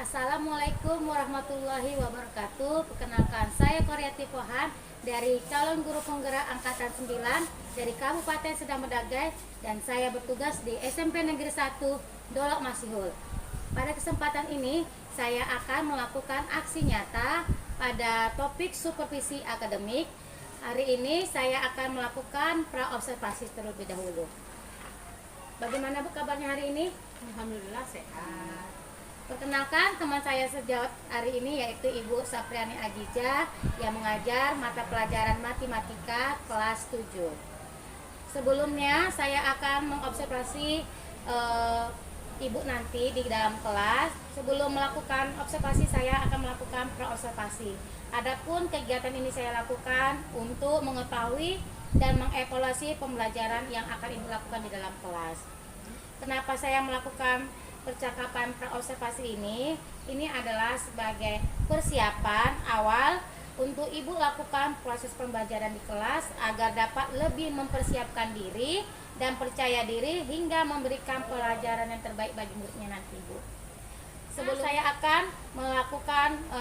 Assalamualaikum warahmatullahi wabarakatuh. Perkenalkan, saya Koryati Pohan dari calon guru penggerak angkatan 9 dari Kabupaten Sedang Bedagai, dan saya bertugas di SMP Negeri 1 Dolok Masihul. Pada kesempatan ini saya akan melakukan aksi nyata pada topik supervisi akademik. Hari ini saya akan melakukan praobservasi terlebih dahulu. Bagaimana Bu kabarnya hari ini? Alhamdulillah sehat. Perkenalkan, teman saya sejawat hari ini yaitu Ibu Sapriani Ajija yang mengajar mata pelajaran matematika kelas 7. Sebelumnya saya akan mengobservasi Ibu nanti di dalam kelas. Sebelum melakukan observasi, saya akan melakukan praobservasi. Adapun kegiatan ini saya lakukan untuk mengetahui dan mengevaluasi pembelajaran yang akan Ibu lakukan di dalam kelas. Kenapa saya melakukan percakapan praobservasi ini? Ini adalah sebagai persiapan awal untuk Ibu lakukan proses pembelajaran di kelas agar dapat lebih mempersiapkan diri dan percaya diri hingga memberikan pelajaran yang terbaik bagi muridnya nanti, Ibu. Sebelum saya akan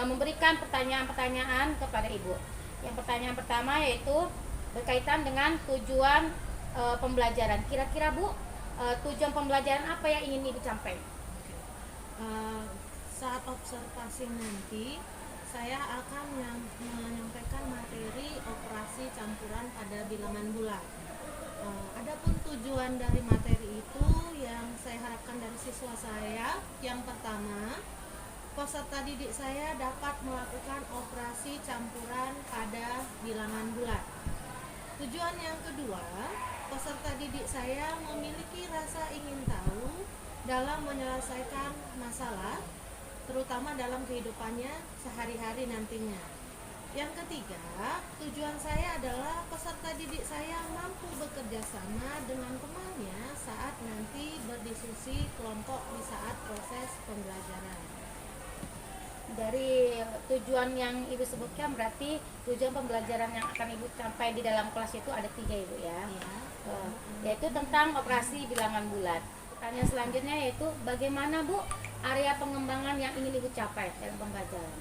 memberikan pertanyaan-pertanyaan kepada Ibu. Yang pertanyaan pertama yaitu berkaitan dengan tujuan pembelajaran. Kira-kira Bu, tujuan pembelajaran apa yang ingin Ibu capai? Saat observasi nanti saya akan menyampaikan materi operasi campuran pada bilangan bulat. Adapun tujuan dari materi itu yang saya harapkan dari siswa saya, yang pertama, peserta didik saya dapat melakukan operasi campuran pada bilangan bulat. Tujuan yang kedua, peserta didik saya memiliki rasa ingin tahu dalam menyelesaikan masalah, terutama dalam kehidupannya sehari-hari nantinya. Yang ketiga, tujuan saya adalah peserta didik saya mampu bekerja sama dengan temannya saat nanti berdiskusi kelompok di saat proses pembelajaran. Dari tujuan yang Ibu sebutkan, berarti tujuan pembelajaran yang akan Ibu capai di dalam kelas itu ada 3, Ibu ya. Yaitu tentang operasi bilangan bulat. Pertanyaan selanjutnya yaitu bagaimana Bu area pengembangan yang ingin Ibu capai dalam pembelajaran?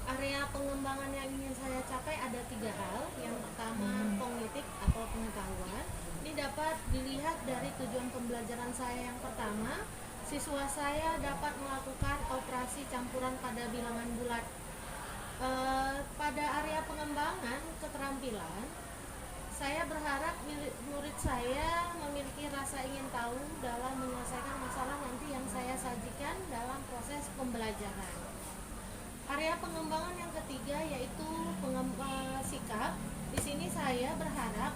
Area pengembangan yang ingin saya capai ada 3 hal. Yang pertama, kognitif atau pengetahuan. Ini dapat dilihat dari tujuan pembelajaran saya yang pertama, siswa saya dapat melakukan operasi campuran pada bilangan bulat. Pada area pengembangan keterampilan, saya berharap murid saya memiliki rasa ingin tahu dalam menyelesaikan masalah nanti yang saya sajikan dalam proses pembelajaran. Area pengembangan yang ketiga yaitu sikap. Di sini saya berharap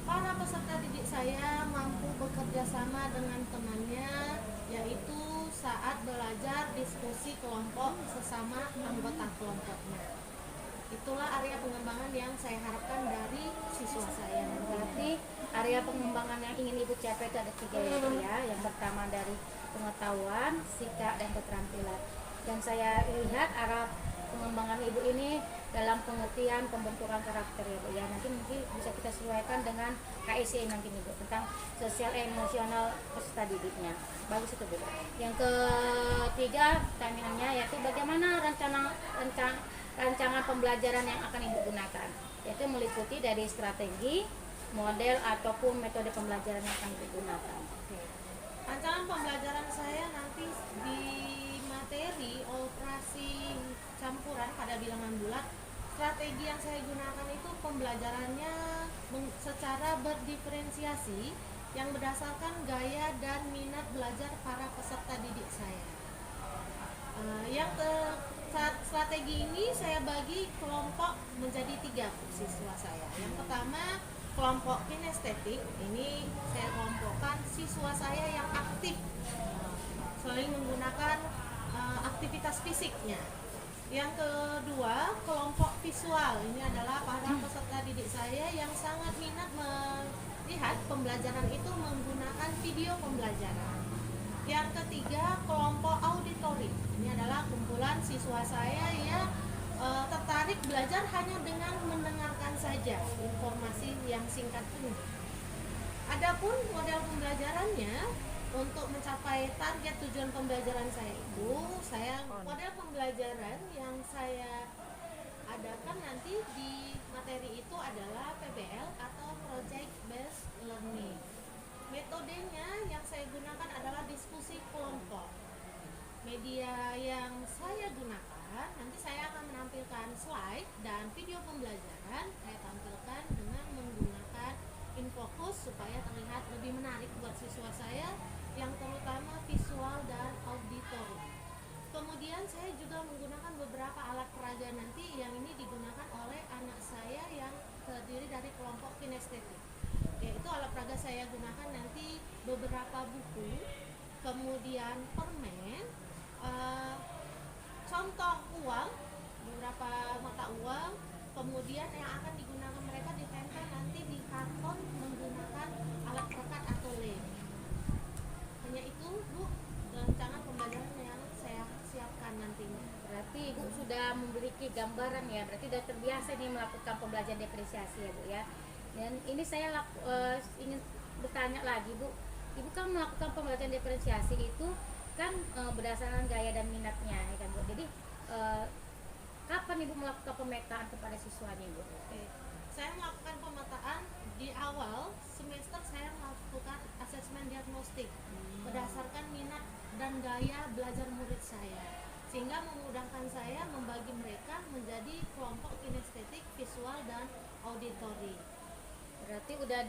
para peserta didik saya mampu bekerja sama dengan temannya, yaitu saat belajar diskusi kelompok sesama anggota kelompoknya. Itulah area pengembangan yang saya harapkan dari siswa saya. Berarti area pengembangan yang ingin Ibu capai itu ada 3 ya. Yang pertama dari pengetahuan, sikap, dan keterampilan. Dan saya lihat arah pengembangan Ibu ini dalam pengertian pembentukan karakter ya Bu ya. Nanti mungkin bisa kita sesuaikan dengan KIC nanti Ibu tentang sosial emosional peserta didiknya. Bagus itu Bu. Yang ketiga pertanyaannya yaitu bagaimana rancangan pembelajaran yang akan Ibu gunakan, yaitu meliputi dari strategi, model, ataupun metode pembelajaran yang akan Ibu gunakan. Rancangan pembelajaran saya nanti di materi operasi campuran pada bilangan bulat, strategi yang saya gunakan itu pembelajarannya secara berdiferensiasi yang berdasarkan gaya dan minat belajar para peserta didik saya. Strategi ini saya bagi kelompok menjadi 3 siswa saya. Yang pertama, kelompok kinestetik. Ini saya kelompokkan siswa saya yang aktif, selalu menggunakan aktivitas fisiknya. Yang kedua, kelompok visual. Ini adalah para peserta didik saya yang sangat minat melihat pembelajaran itu menggunakan video pembelajaran. Yang ketiga, kelompok auditori. Ini adalah kumpulan siswa saya yang tertarik belajar hanya dengan mendengarkan saja informasi yang singkat ini. Adapun model pembelajarannya, untuk mencapai target tujuan pembelajaran saya itu, model pembelajaran yang saya adakan nanti di materi itu adalah PBL atau Project Based Learning. Metodenya yang saya gunakan adalah diskusi kelompok. Media yang saya gunakan, nanti saya akan menampilkan slide dan video pembelajaran saya tampilkan dengan menggunakan infocus supaya terlihat lebih menarik buat siswa saya, yang terutama visual dan auditory. Kemudian saya juga menggunakan beberapa alat peraga nanti yang ini digunakan oleh anak saya yang terdiri dari kelompok kinestetik. Yaitu alat peraga saya gunakan nanti beberapa buku, kemudian permen, contoh uang, beberapa mata uang, kemudian yang akan digunakan mereka ditempel nanti di karton menggunakan alat perekat atau lem. Hanya itu Bu, rancangan pembelajaran yang saya siapkan nantinya. Berarti Ibu sudah memiliki gambaran ya, berarti sudah terbiasa nih melakukan pembelajaran diferensiasi ya Bu ya. Dan ini saya ingin bertanya lagi Bu, Ibu kan melakukan pembelajaran diferensiasi itu kan berdasarkan gaya dan minatnya ya kan Bu. Jadi kapan Ibu melakukan pemetaan kepada siswanya Bu? Oke. Saya melakukan pemetaan di awal semester, saya melakukan asesmen diagnostik berdasarkan minat dan gaya belajar murid saya, sehingga memudahkan saya membagi mereka menjadi kelompok kinestetik, visual, dan auditory. Berarti udah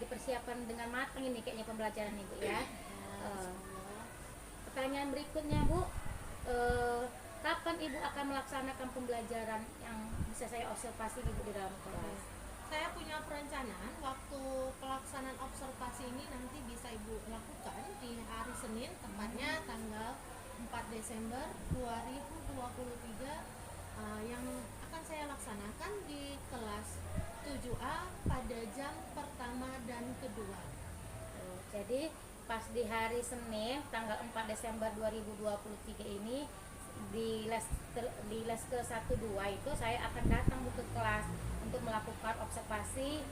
dipersiapkan dengan matang ini kayaknya pembelajaran Ibu ya. Pertanyaan berikutnya Bu, kapan Ibu akan melaksanakan pembelajaran yang bisa saya observasi Ibu di dalam kelas? Saya punya perencanaan waktu pelaksanaan observasi ini nanti bisa Ibu lakukan di hari Senin, tepatnya tanggal 4 Desember 2023, yang akan saya laksanakan di kelas 7A pada jam pertama dan kedua. Jadi pas di hari Senin tanggal 4 Desember 2023 ini di les ke 1-2 itu saya akan datang ke kelas untuk melakukan observasi,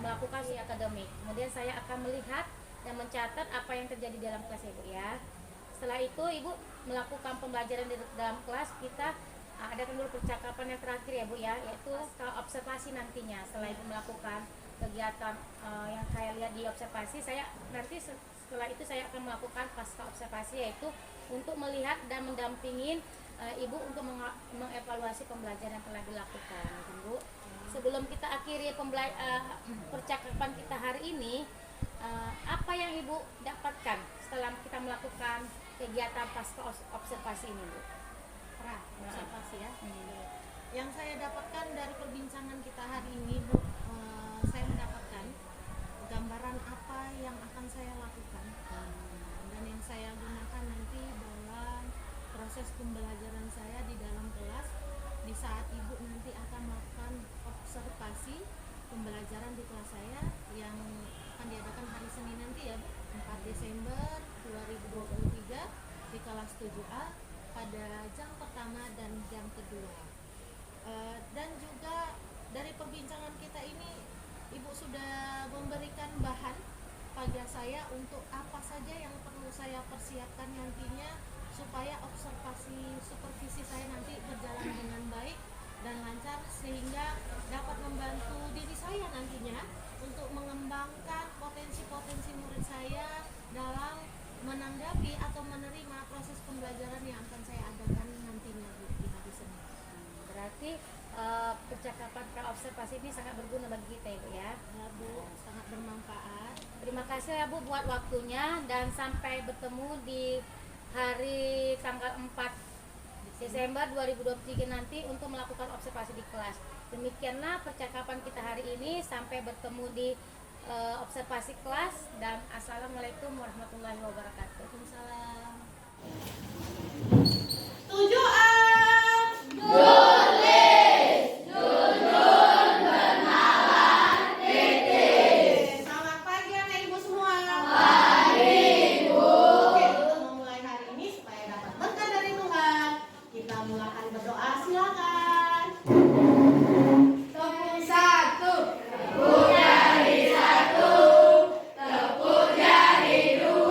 melakukan uji akademik. Kemudian saya akan melihat dan mencatat apa yang terjadi dalam kelas Ibu ya. Setelah itu Ibu melakukan pembelajaran di dalam kelas, kita adakan dulu percakapan yang terakhir ya Bu ya, yaitu observasi nantinya. Setelah Ibu melakukan kegiatan yang saya lihat di observasi, saya nanti setelah itu saya akan melakukan pasca observasi, yaitu untuk melihat dan mendampingin Ibu untuk mengevaluasi pembelajaran yang telah dilakukan Bu. Sebelum kita akhiri percakapan kita hari ini, apa yang Ibu dapatkan setelah kita melakukan kegiatan pasca observasi ini Bu? Observasi ya. Yang saya dapatkan dari perbincangan kita hari ini Bu, saya mendapatkan gambaran apa yang akan saya lakukan dan yang saya gunakan nanti dalam proses pembelajaran saya di dalam kelas di saat Ibu nanti akan melakukan observasi pembelajaran di kelas saya yang akan diadakan hari Senin nanti ya, 4 Desember 2023 di kelas 7A pada jam pertama dan jam kedua. Dan juga dari perbincangan kita ini Ibu sudah memberikan bahan pada saya untuk apa saja yang perlu saya persiapkan nantinya supaya observasi supervisi saya nanti berjalan dengan baik dan lancar, sehingga dapat membantu diri saya nantinya untuk mengembangkan potensi-potensi murid saya dalam menanggapi atau menerima proses pembelajaran yang akan saya adakan nantinya Bu, di hari Senin. Berarti percakapan pra-observasi ini sangat berguna bagi kita Ibu ya. Ya Bu, sangat bermanfaat. Terima kasih ya Bu buat waktunya, dan sampai bertemu di hari tanggal 4 Desember 2023 nanti untuk melakukan observasi di kelas. Demikianlah percakapan kita hari ini, sampai bertemu di observasi kelas, dan assalamualaikum warahmatullahi wabarakatuh. Waalaikumsalam. 7A Selamat pagi anak ibu semua. Pagi ibu. Oke, untuk memulai hari ini supaya dapat berkah dari Tuhan, kita mulakan berdoa, silakan. Tepuk satu, tepuk jari satu, tepuk jari dua.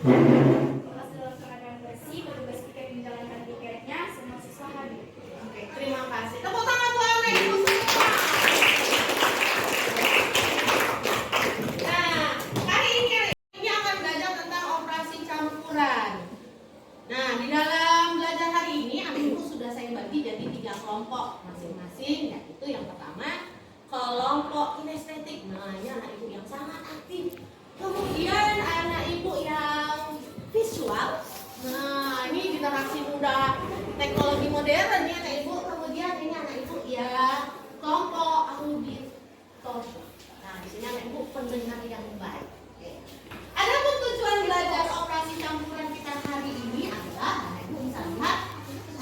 Kelas dalam keadaan bersih, petugas piket menjalankan piketnya, semua siswa hadir. Oke, terima kasih. Tepuk tangan buat anak ibu semua. Nah, hari ini akan belajar tentang operasi campuran. Nah, di dalam belajar hari ini anak ibu sudah saya bagi jadi 3 kelompok masing-masing, yaitu yang pertama kelompok kinestetik. Nah, ini anak ibu yang sangat aktif. Kemudian anak ibu yang visual. Nah, ini generasi muda teknologi modern ya anak ibu. Kemudian ini anak ibu ya kelompok auditor. Nah, di sini anak ibu pendengar yang baik. Oke. Adapun tujuan belajar operasi campuran kita hari ini adalah anak ibu bisa lihat,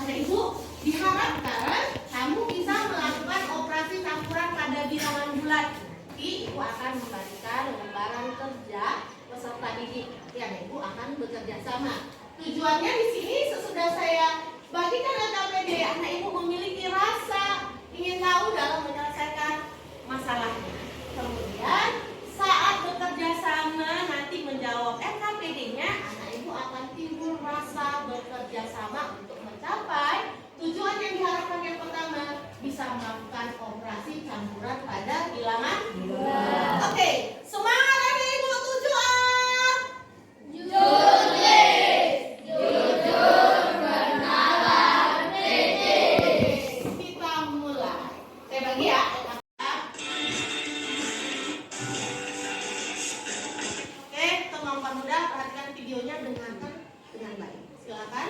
anak ibu diharapkan kamu bisa melakukan operasi campuran pada bilangan bulat. Nanti ibu akan membagikan lembaran kerja peserta didik. Nanti anak ibu akan bekerja sama. Tujuannya di sini sesudah saya bagikan LKPD, anak ibu memiliki rasa ingin tahu dalam menyelesaikan masalahnya. Kemudian saat bekerja sama nanti menjawab LKPD-nya, anak ibu akan timbul rasa bekerja sama untuk mencapai tujuan yang diharapkan. Yang pertama, bisa melakukan operasi campuran pada bilangan bulat. Oke, semangat anak ibu, tujuan. Kita mulai. Saya bagi ya. Oke, teman-teman muda perhatikan videonya, dengarkan dengan baik. Silakan.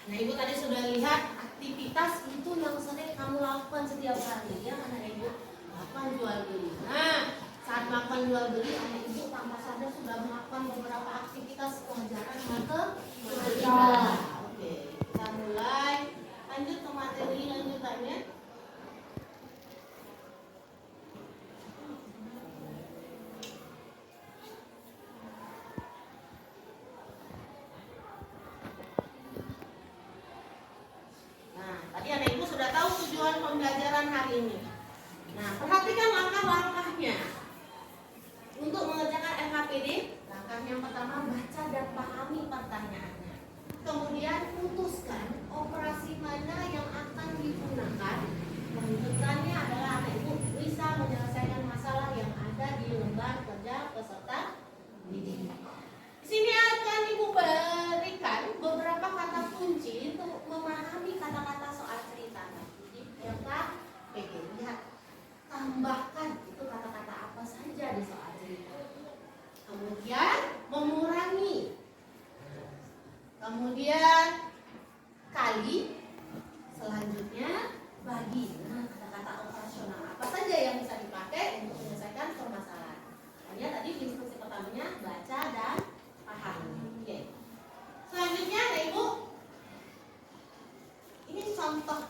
Nah, ibu tadi sudah lihat aktivitas itu yang sering kamu lakukan setiap hari ya anak ibu, melakukan jual beli. Nah, saat melakukan jual beli, anak ibu tanpa sadar sudah melakukan beberapa aktivitas pelajaran matematika. Oke, kita mulai lanjut ke materi lanjutannya. Nah, tadi anak ibu sudah tahu tujuan pembelajaran hari ini. Nah, perhatikan langkah-langkahnya. Untuk mengerjakan LKPD, langkah yang pertama baca dan pahami pertanyaannya. Kemudian putuskan operasi mana yang akan digunakan. Lanjutannya adalah anak ibu bisa menyelesaikan masalah yang ada di lembar kerja peserta didik. Di sini akan ibu berikan beberapa kata kunci untuk memahami kata-kata soal cerita. Jadi LKPD, lihat, tambahkan itu kata-kata apa saja di soal cerita. Kemudian mengurangi. Kemudian kali. Selanjutnya bagi. Nah, kata-kata operasional apa saja yang bisa dipakai untuk menyelesaikan permasalahan. Hanya tadi instruksi pertamanya baca dan pahami. Oke. Selanjutnya, nah ibu, ini contoh.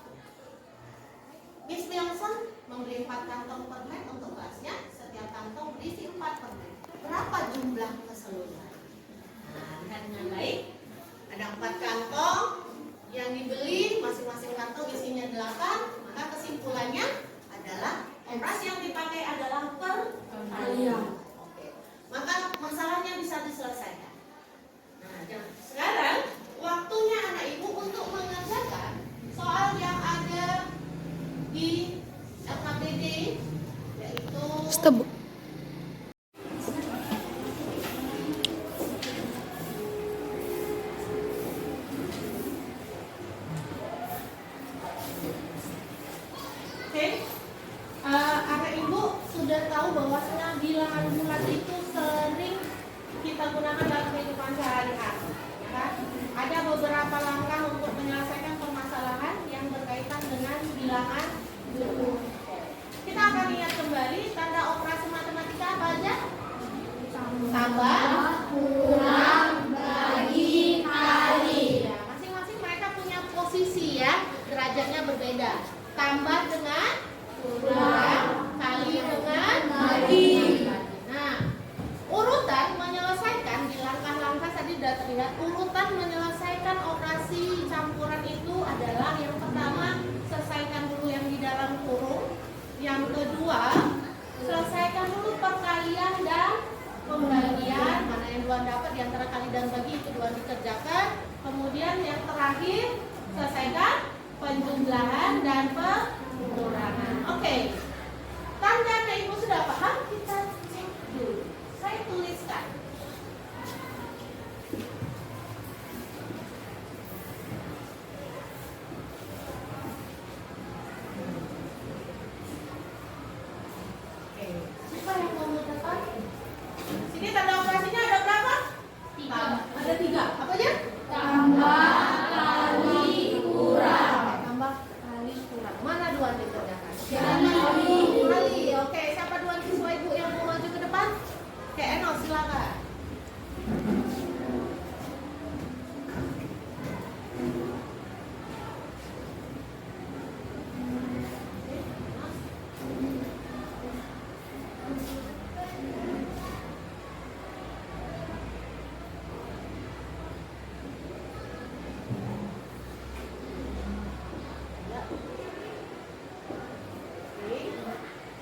Miss Wilson memberi 4 kantong permen untuk kelasnya. Setiap kantong berisi 4 permen. Berapa jumlah keseluruhan? Nah, lihat dengan baik. Ada 4 kantong yang dibeli, masing-masing kantong isinya 8. Maka kesimpulannya adalah operasi yang dipakai adalah perkalian. Oke. Maka masalahnya bisa diselesaikan. Nah, sekarang waktunya anak ibu untuk mengerjakan soal yang ada di LKPD, yaitu Stop. oke. Anak ibu sudah sudah tahu bahwasanya bilangan bulat itu sering kita gunakan dalam kehidupan sehari-hari. Ya kan? Ada beberapa langkah untuk menyelesaikan permasalahan yang berkaitan dengan bilangan bulat. Kita akan lihat kembali tanda operasi matematika apa aja? Tambah, kurang, bagi, kali. Ya, masing-masing mereka punya posisi ya, derajatnya berbeda. Tambah dengan kurang, kali dengan bagi. Nah, urutan menyelesaikan di langkah-langkah tadi sudah terlihat. Urutan menyelesaikan operasi campuran itu adalah yang pertama, selesaikan dulu yang di dalam kurung. Yang kedua, selesaikan dulu perkalian dan pembagian. Mana yang duluan dapat di antara kali dan bagi itu duluan dikerjakan. Kemudian yang terakhir, selesaikan penjumlahan dan pengurangan. Oke. Tandanya Ibu sudah paham? Kita cek dulu. Saya tuliskan. Siapa yang mau mendapat? Sini tanda operasinya ada berapa? 3. Ada 3. Apa aja? Tambah, kali, kurang. Tambah, kali, kurang. Mana duluan dikerjakan? Kali. Oke, siapa duluan siswa Ibu yang mau maju ke depan? Oke, Eno silakan.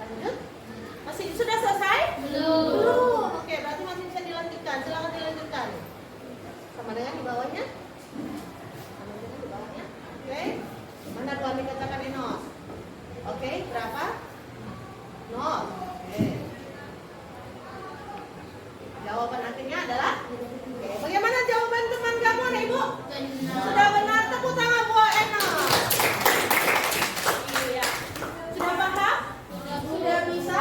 Lanjut. Masih sudah selesai? Belum. Oke, berarti masih bisa dilanjutkan. Silakan dilanjutkan. Sama dengan di bawahnya? Sama dengan di bawahnya. Oke. Mana duluan dikatakan Enos? Oke, berapa? 0. Oke. Jawaban akhirnya adalah? Oke. Bagaimana jawaban teman kamu, anak Ibu? Sudah benar. Tepuk tangan buat Enos. Iya. Sudah paham? Sudah bisa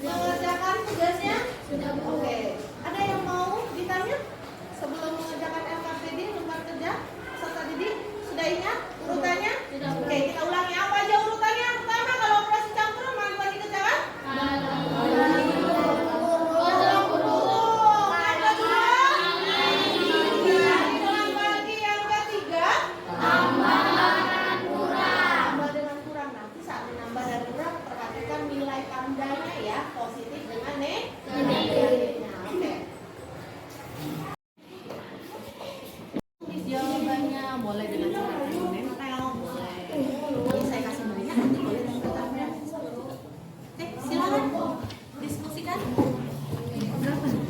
mengerjakan tugasnya? Sudah. Oke. Ada yang mau ditanya sebelum mengerjakan LKPD lembar kerja peserta didik? Sudah ingat urutannya? Sudah. Oke, kita ulangi apa aja urutannya. Yang pertama kalau operasi campuran mau dibuat dikerjakan? Positif dengan negatifnya. Oke. Tulis jawabannya boleh dengan cara menempel, boleh. Ini saya kasih banyak, nanti boleh ditambah. Oke, silakan diskusikan. Berapa nih?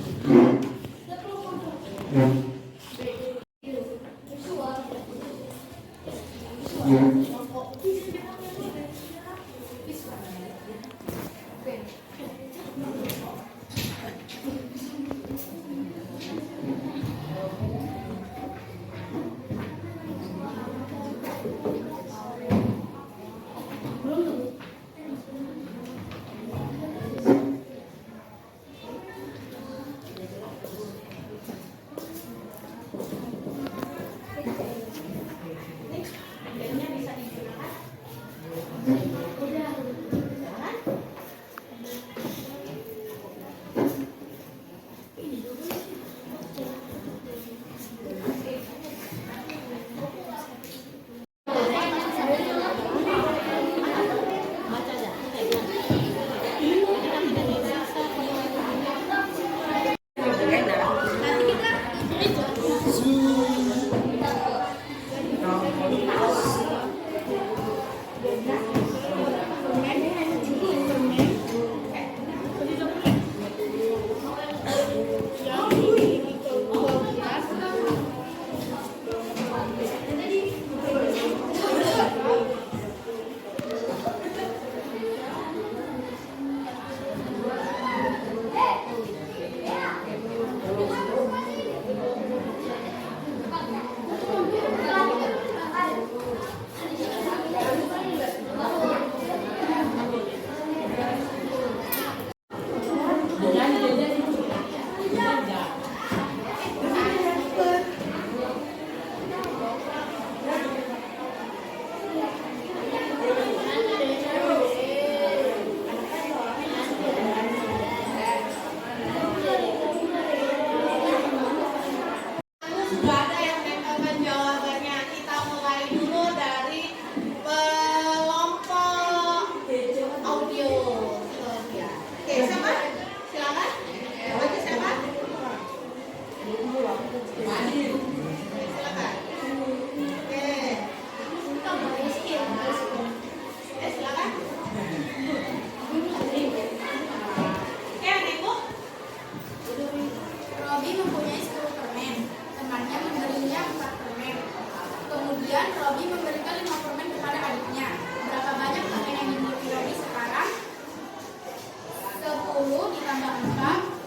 ditambah 4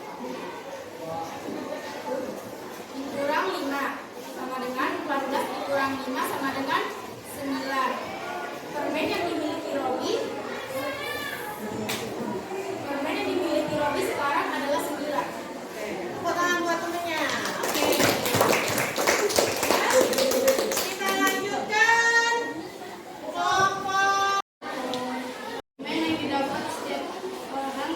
dikurang 5 sama dengan 14 dikurang 5 sama dengan 9. Permen yang dimiliki Robi sekarang adalah 9. Tepuk tangan buat temennya. Oke. Kita lanjutkan kelompok. Permen yang didapat setiap orang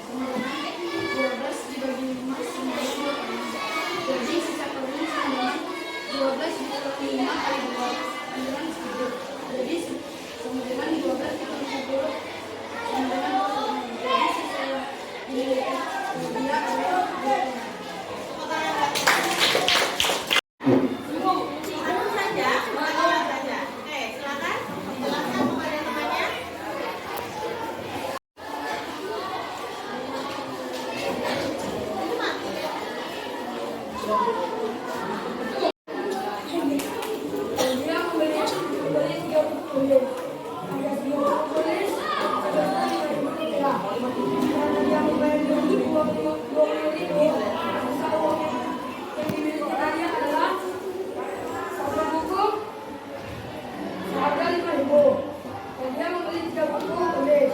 sama dengan 12 dibagi 5 sama dengan 2. Jadi sisa permen sama dengan 12 dikurang 5 kali 2 sama dengan 10. Jadi sama dengan 12 dikurang 10 sama dengan 20. Jadi sisa yang dimiliki dia adalah 20. Tepuk tangan buat anu saja, mengalah saja. Oke, silakan. Jelaskan kepada temannya. Dia membeli 30 kulit. Ada 20 kulit, ada 5 rupiah. Karena dia membayar dulu 20.000, maka uang yang dimiliki Arya adalah satu buku seharga 5.000. Dan dia membeli 30 kulit.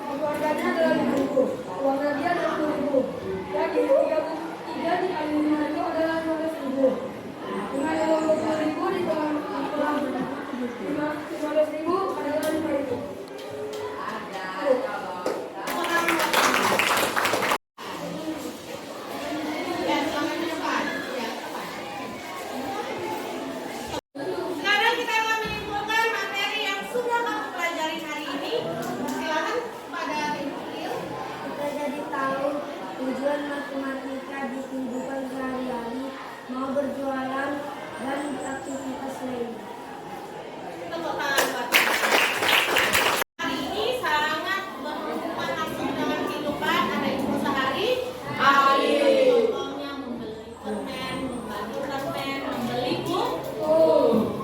Satu harganya adalah 5.000. Uangnya dia 20.000. Jadi 3 dikali 5.000 adalah 15.000. Dengan uang 20.000 ditambah 15.000 adalah 5.000. Ya, selamat mencoba. Ya, apa? Sekarang kita akan menyimpulkan materi yang sudah kamu pelajari hari ini. Silakan pada Ibu Lil. Kita jadi tahu tujuan matematika di kehidupan sehari-hari, mau berjualan dan aktivitas lainnya. Tepuk tangan buat hari ini sangat berhubungan langsung dengan kehidupan anak ibu sehari-hari. Contohnya membeli permen, membeli permen, membeli buku.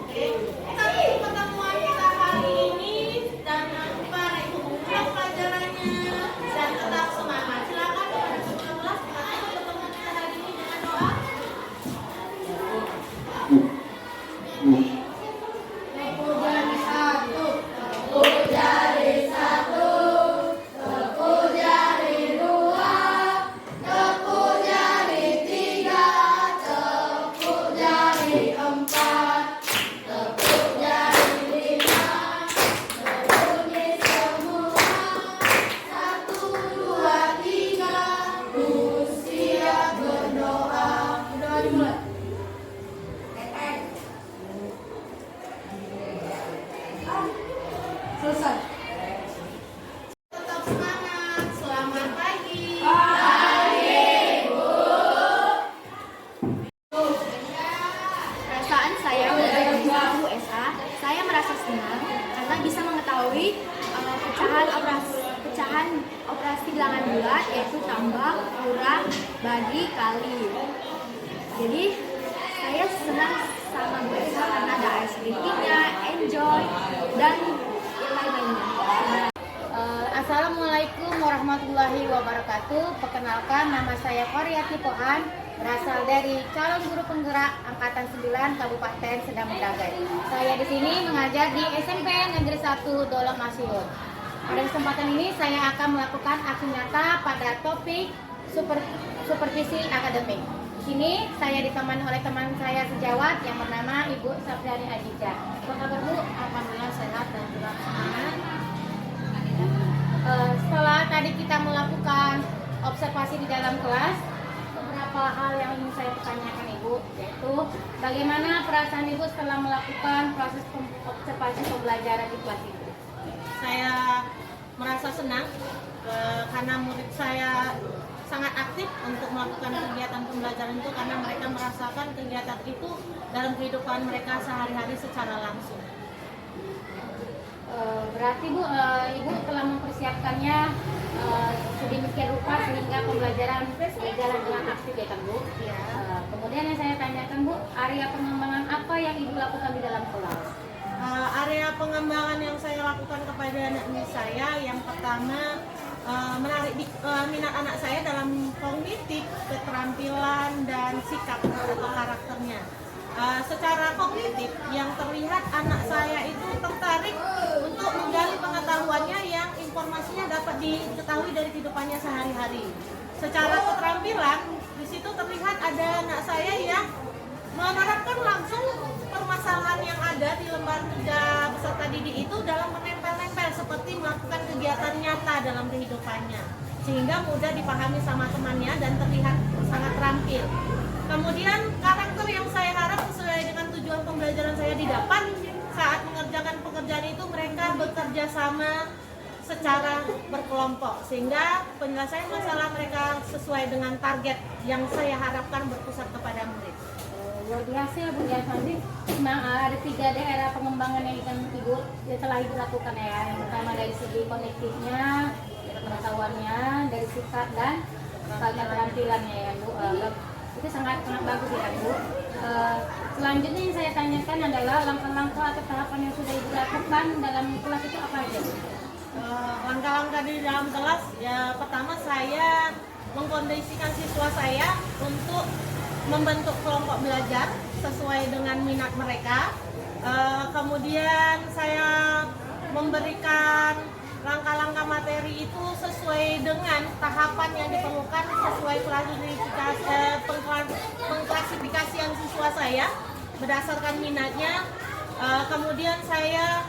Oke. Tapi pertemuan kita hari ini jangan lupa anak ibu mengulang pelajarannya dan tetap semangat. Silakan kepada semua kelas kita tutup pertemuan kita hari ini dengan doa. Selesai. Tetap semangat. Selamat pagi. Perasaan saya menjadi guru SA, saya merasa senang karena bisa mengetahui pecahan operasi bilangan bulat, yaitu tambah, kurang, bagi, kali. Jadi saya senang sama Bu SA karena ada ice cream-nya, enjoy, dan lain-lainnya. Assalamualaikum warahmatullahi wabarakatuh. Perkenalkan, nama saya Koryati Pohan, berasal dari calon guru penggerak angkatan 9 Kabupaten Sedang Mendagai. Saya di sini mengajar di SMP Negeri 1 Dolok Masiun. Pada kesempatan ini saya akan melakukan aksi nyata pada topik supervisi akademik. Di sini saya ditemani oleh teman saya sejawat yang bernama Ibu Sapriani Ajija. Apa kabar Bu? Alhamdulillah sehat dan juga semangat. Setelah tadi kita melakukan observasi di dalam kelas, beberapa hal yang ingin saya tanyakan Ibu, yaitu bagaimana perasaan Ibu setelah melakukan proses observasi pembelajaran di kelas itu? Saya merasa senang karena murid saya sangat aktif untuk melakukan kegiatan pembelajaran itu karena mereka merasakan kegiatan itu dalam kehidupan mereka sehari-hari secara langsung. Berarti Bu, Ibu telah mempersiapkannya sedemikian rupa sehingga pembelajaran berjalan dengan aktif ya kan Bu? Ya. Kemudian yang saya tanyakan Bu, area pengembangan apa yang Ibu lakukan di dalam kelas? Area pengembangan yang saya lakukan kepada anak saya yang pertama menarik minat anak saya dalam kognitif, keterampilan dan sikap atau karakternya. Secara kognitif yang terlihat anak saya itu tertarik untuk menggali pengetahuannya yang informasinya dapat diketahui dari kehidupannya sehari-hari. Secara keterampilan di situ terlihat ada anak saya yang menerapkan langsung permasalahan yang ada di lembar kerja peserta didik itu dalam menempel-nempel seperti melakukan kegiatan nyata dalam kehidupannya sehingga mudah dipahami sama temannya dan terlihat sangat terampil. Kemudian karakter yang saya harap sesuai dengan tujuan pembelajaran saya didapat saat mengerjakan pekerjaan itu mereka bekerja sama secara berkelompok sehingga penyelesaian masalah mereka sesuai dengan target yang saya harapkan berpusat kepada murid. Luar biasa ya Bu ya, nanti memang ada 3 daerah pengembangan yang Ibu telah Ibu lakukan ya. Yang pertama dari segi kognitifnya, pengetahuannya, dari sikap dan keterampilannya ya Bu. Itu sangat bagus ya Bu. Selanjutnya yang saya tanyakan adalah langkah-langkah atau tahapan yang sudah Ibu lakukan dalam kelas itu apa aja Bu? Langkah-langkah di dalam kelas ya, pertama saya mengkondisikan siswa saya untuk membentuk kelompok belajar sesuai dengan minat mereka. Kemudian saya memberikan langkah-langkah materi itu sesuai dengan tahapan yang diperlukan sesuai pengklasifikasian siswa saya berdasarkan minatnya. Kemudian saya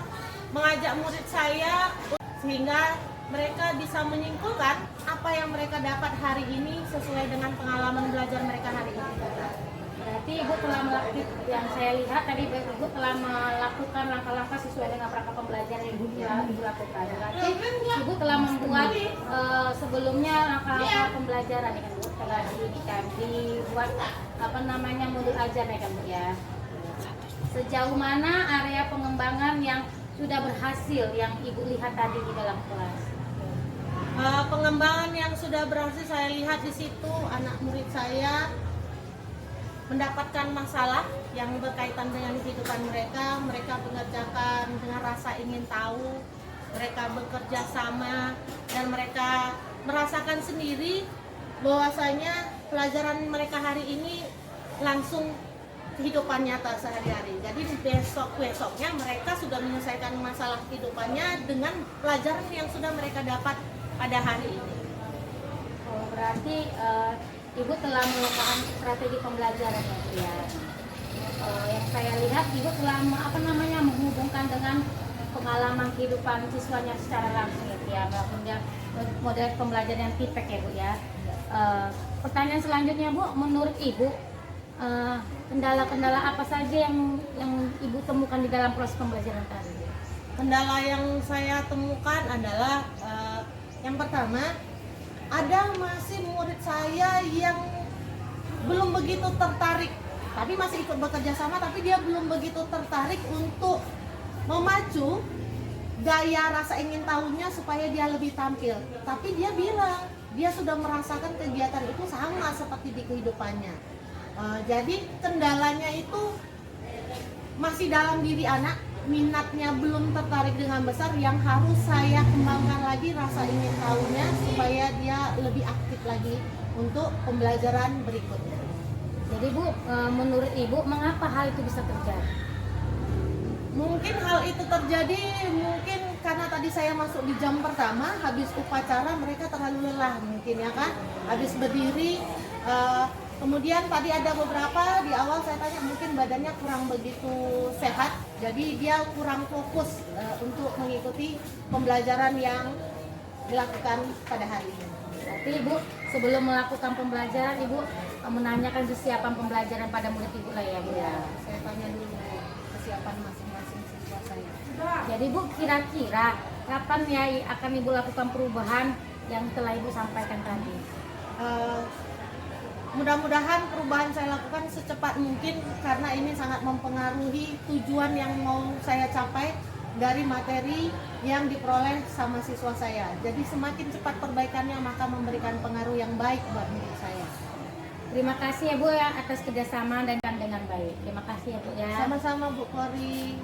mengajak murid saya sehingga mereka bisa menyimpulkan apa yang mereka dapat hari ini sesuai dengan pengalaman belajar mereka hari ini. Berarti Ibu telah melakukan, yang saya lihat tadi Ibu telah melakukan langkah-langkah sesuai dengan perangkat pembelajaran yang Ibu lakukan. Berarti Ibu telah membuat sebelumnya langkah-langkah pembelajaran ya kan Bu, telah dibuat modul ajar ya kan Bu ya. Sejauh mana area pengembangan yang sudah berhasil yang Ibu lihat tadi di dalam kelas? Pengembangan yang sudah berhasil saya lihat di situ anak murid saya mendapatkan masalah yang berkaitan dengan kehidupan mereka. Mereka mengerjakan dengan rasa ingin tahu, mereka bekerja sama dan mereka merasakan sendiri bahwasanya pelajaran mereka hari ini langsung kehidupan nyata sehari-hari. Jadi besok-besoknya mereka sudah menyelesaikan masalah kehidupannya dengan pelajaran yang sudah mereka dapat pada hari ini. Oh, berarti Ibu telah melakukan strategi pembelajaran ya Bu ya. Yang saya lihat Ibu telah menghubungkan dengan pengalaman kehidupan siswanya secara langsung ya Bu ya, model pembelajaran yang tipek ya Bu ya. Pertanyaan selanjutnya Bu, menurut Ibu kendala-kendala apa saja yang Ibu temukan di dalam proses pembelajaran tadi? Kendala yang saya temukan adalah yang pertama, ada masih murid saya yang belum begitu tertarik, tapi masih ikut bekerja sama, tapi dia belum begitu tertarik untuk memacu gaya rasa ingin tahunya supaya dia lebih tampil. Tapi dia bilang, dia sudah merasakan kegiatan itu sama seperti di kehidupannya. Jadi kendalanya itu masih dalam diri anak, minatnya belum tertarik dengan besar, yang harus saya kembangkan lagi rasa ingin tahunya supaya dia lebih aktif lagi untuk pembelajaran berikutnya. Jadi Bu, menurut Ibu mengapa hal itu bisa terjadi? Mungkin hal itu terjadi mungkin karena tadi saya masuk di jam pertama, habis upacara mereka terlalu lelah mungkin ya kan, habis berdiri. Kemudian tadi ada beberapa di awal saya tanya mungkin badannya kurang begitu sehat, jadi dia kurang fokus untuk mengikuti pembelajaran yang dilakukan pada hari ini. Berarti Ibu sebelum melakukan pembelajaran Ibu menanyakan kesiapan pembelajaran pada murid Ibu lah ya Bu ya. Saya tanya dulu kesiapan masing-masing siswa saya. Jadi Bu, kira-kira kapan ya akan Ibu lakukan perubahan yang telah Ibu sampaikan tadi? Mudah-mudahan perubahan saya lakukan secepat mungkin karena ini sangat mempengaruhi tujuan yang mau saya capai dari materi yang diperoleh sama siswa saya. Jadi semakin cepat perbaikannya maka memberikan pengaruh yang baik buat diri saya. Terima kasih ya Bu ya atas kerjasama dan dengan baik. Terima kasih ya Bu ya. Sama-sama Bu Kori.